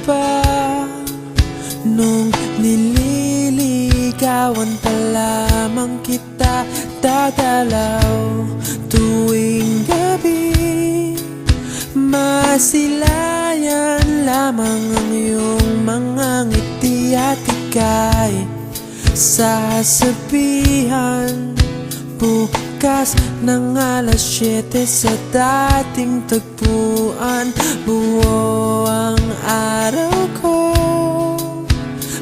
pa nung nililigawan pa lamang kita dadalaw tuwing gabi. Masilayan lamang ang iyong mga ngiti at ika'y sasabihan bukas ng alas 7 sa dating tagpuan. Buo ang araw ko,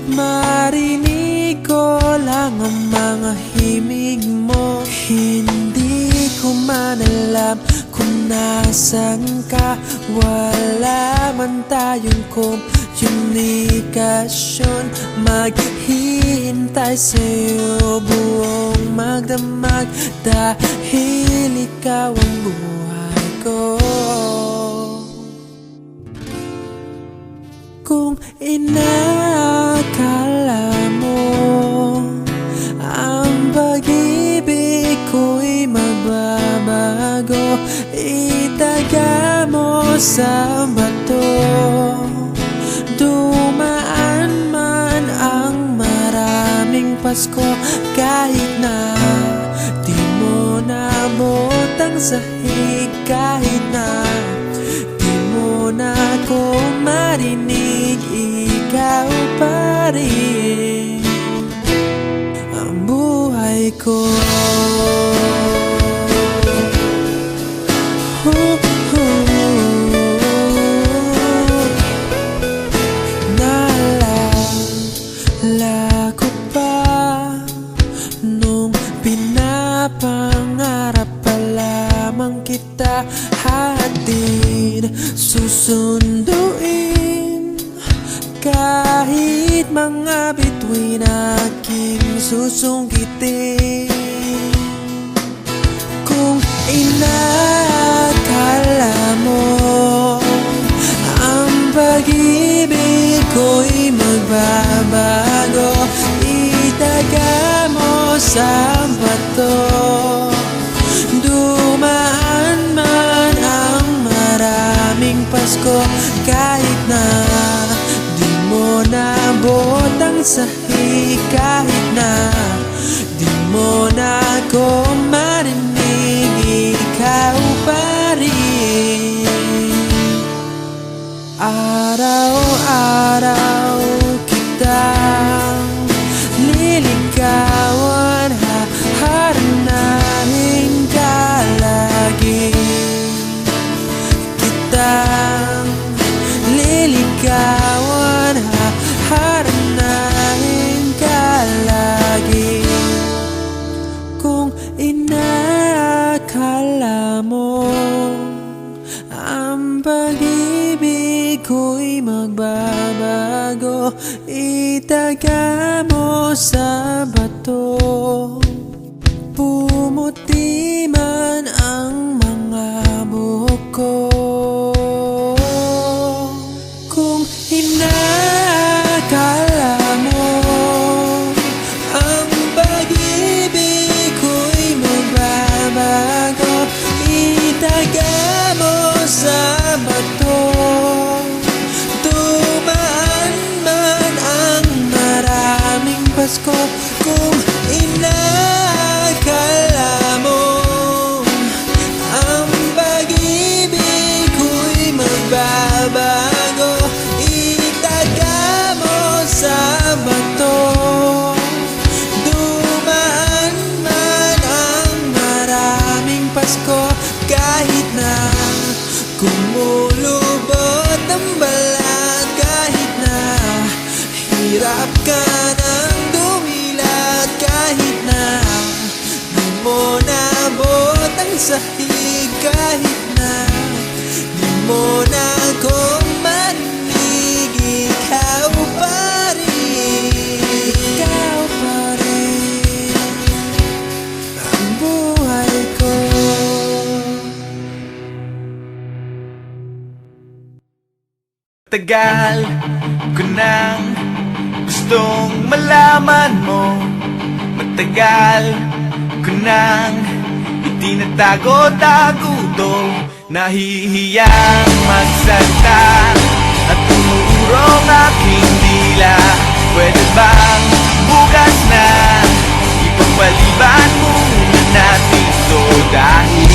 marinig ko lang ang mga himig mo. Hindi ko man alam kung nasan ka, wala man tayong komunikasyon. Maghihintay sa'yo buong magdamag dahil ikaw ang buhay ko. Kung inakala mo ang pag-ibig ko'y magbabago, itaga mo sa bato. Dumaan man ang maraming Pasko, kahit na di mo nabot ang sahig, kahit na di mo na ako marinig, ikaw pa rin ang buhay ko. Naalala ko pa nung pinapangarap pa lamang kita, hatid susunduin kahit mga bituin aking susungkitin. Kung inakala mo ang pag-ibig ko'y magbabago, itaga mo sa bato. Dumaan man ang maraming Pasko, kahit na di mo nabot ang sahig, kahit na di mo na ako marinig, ikaw pa rin. Araw-araw kitang liligawan, haharanahin ka lagi. Kitang liligawan, haharanahin ka lagi. Kung inakala mo ang pag-ibig ko'y magbabago, itaga mo sa bato. Pumuti man ang mga buhok ko. Kung inakala mo ang pag-ibig ko'y magbabago, itaga mo sa bato. Dumaan man ang maraming Pasko, kung inakala mo ang pag-ibig ko'y magbabago, itaga mo sa bato. Dumaan man ang maraming Pasko, kahit na kumulubot ang balat, kahit na hirap ka ng dumilat, kahit na di mo nabot ang sahig, kahit na di mo na ako marinig, ikaw pa rin, ikaw pa rin ang buhay ko. Tagal ko nang gustong malaman mo, matagal ko nang itinatago-tago to. Nahihiyang magsalita at umuurong ang aking dila. Pwede bang bukas na ipagpaliban muna natin to, dahil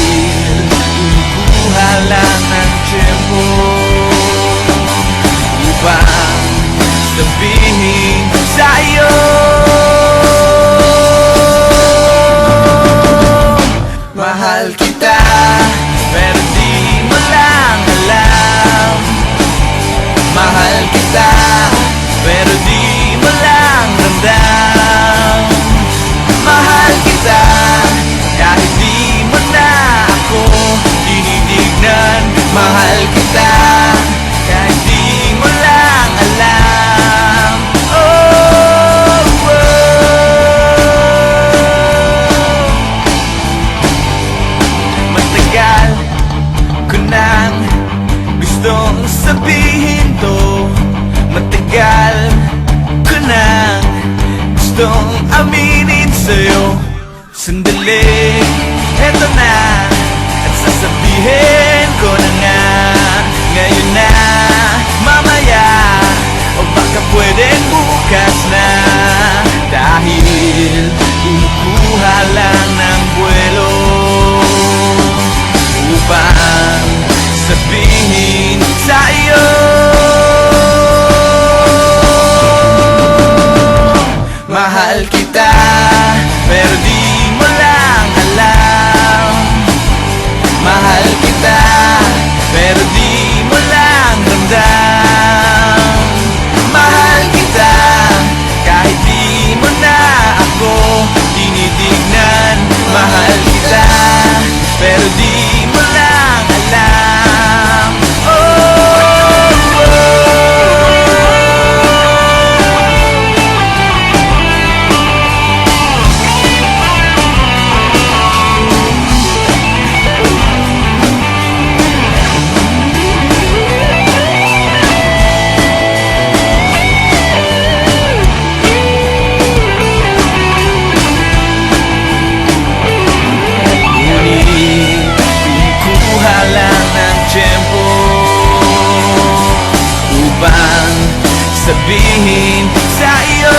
inubuha lang ng tiyempo upang sabihin sa'yo mahal kita, pero di mo lang alam. Mahal kita, pero di mo lang ramdam. Mahal kita, kahit di mo na ako tinitignan. Mahal kita, kahit di mo lang alam. Oh, matagal ko nang gustong sabihin to. Matagal ko nang gustong aminin sa'yo. Sandali, eto na, at sasabihin ko na nga. Ngayon na, mamaya, o baka pwedeng bukas na. Dahil inukuha lang ng buwelo upang sabihin sa'yo mahal kita, pero di mo lang alam. Mahal kita, pero di mo lang ramdam. Mahal kita, kahit di mo na ako tinitignan. Mahal kita, pero di mo lang alam. Sabihin sa iyo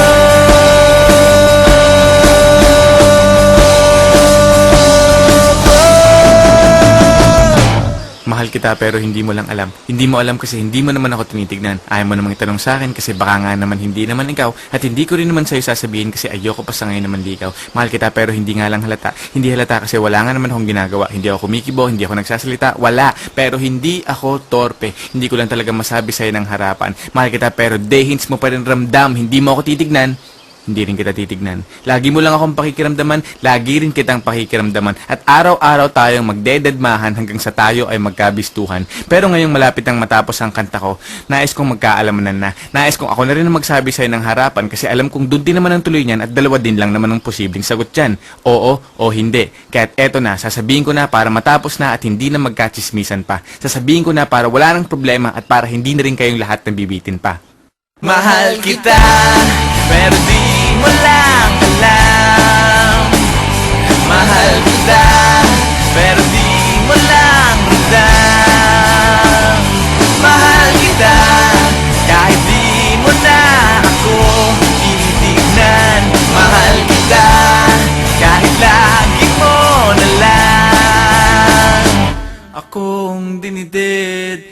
mahal kita, pero hindi mo lang alam. Hindi mo alam kasi hindi mo naman ako tinitignan. Ayaw mo namang itanong sa akin kasi baka nga naman hindi naman ikaw. At hindi ko rin naman sa'yo sasabihin kasi ayoko pa sa ngayon naman di ikaw. Mahal kita, pero hindi nga lang halata. Hindi halata kasi wala nga naman akong ginagawa. Hindi ako kumikibo, hindi ako nagsasalita. Wala. Pero hindi ako torpe. Hindi ko lang talaga masabi sa'yo ng harapan. Mahal kita, pero hints mo pa rin ramdam. Hindi mo ako titignan. Hindi rin kita titignan. Lagi mo lang akong pakikiramdaman, lagi rin kitang pakikiramdaman. At araw-araw tayong magdededmahan hanggang sa tayo ay magkabistuhan. Pero ngayong malapit ang matapos ang kanta ko, nais kong magkaalamanan na. Nais kong ako na rin ang magsabi sa'yo ng harapan kasi alam kong doon din naman ang tuloy niyan at dalawa din lang naman ang posibleng sagot dyan. Oo o hindi. Kaya't eto na, sasabihin ko na para matapos na at hindi na magkachismisan pa. Sasabihin ko na para wala nang problema at para hindi na rin kayong lahat nabibitin pa. Mahal kita, pero di mo lang alam. Mahal kita, pero di mo lang ramdam. Mahal kita, kahit di mo na ako tinitignan. Mahal kita, kahit lagi mo na lang akong dinidid.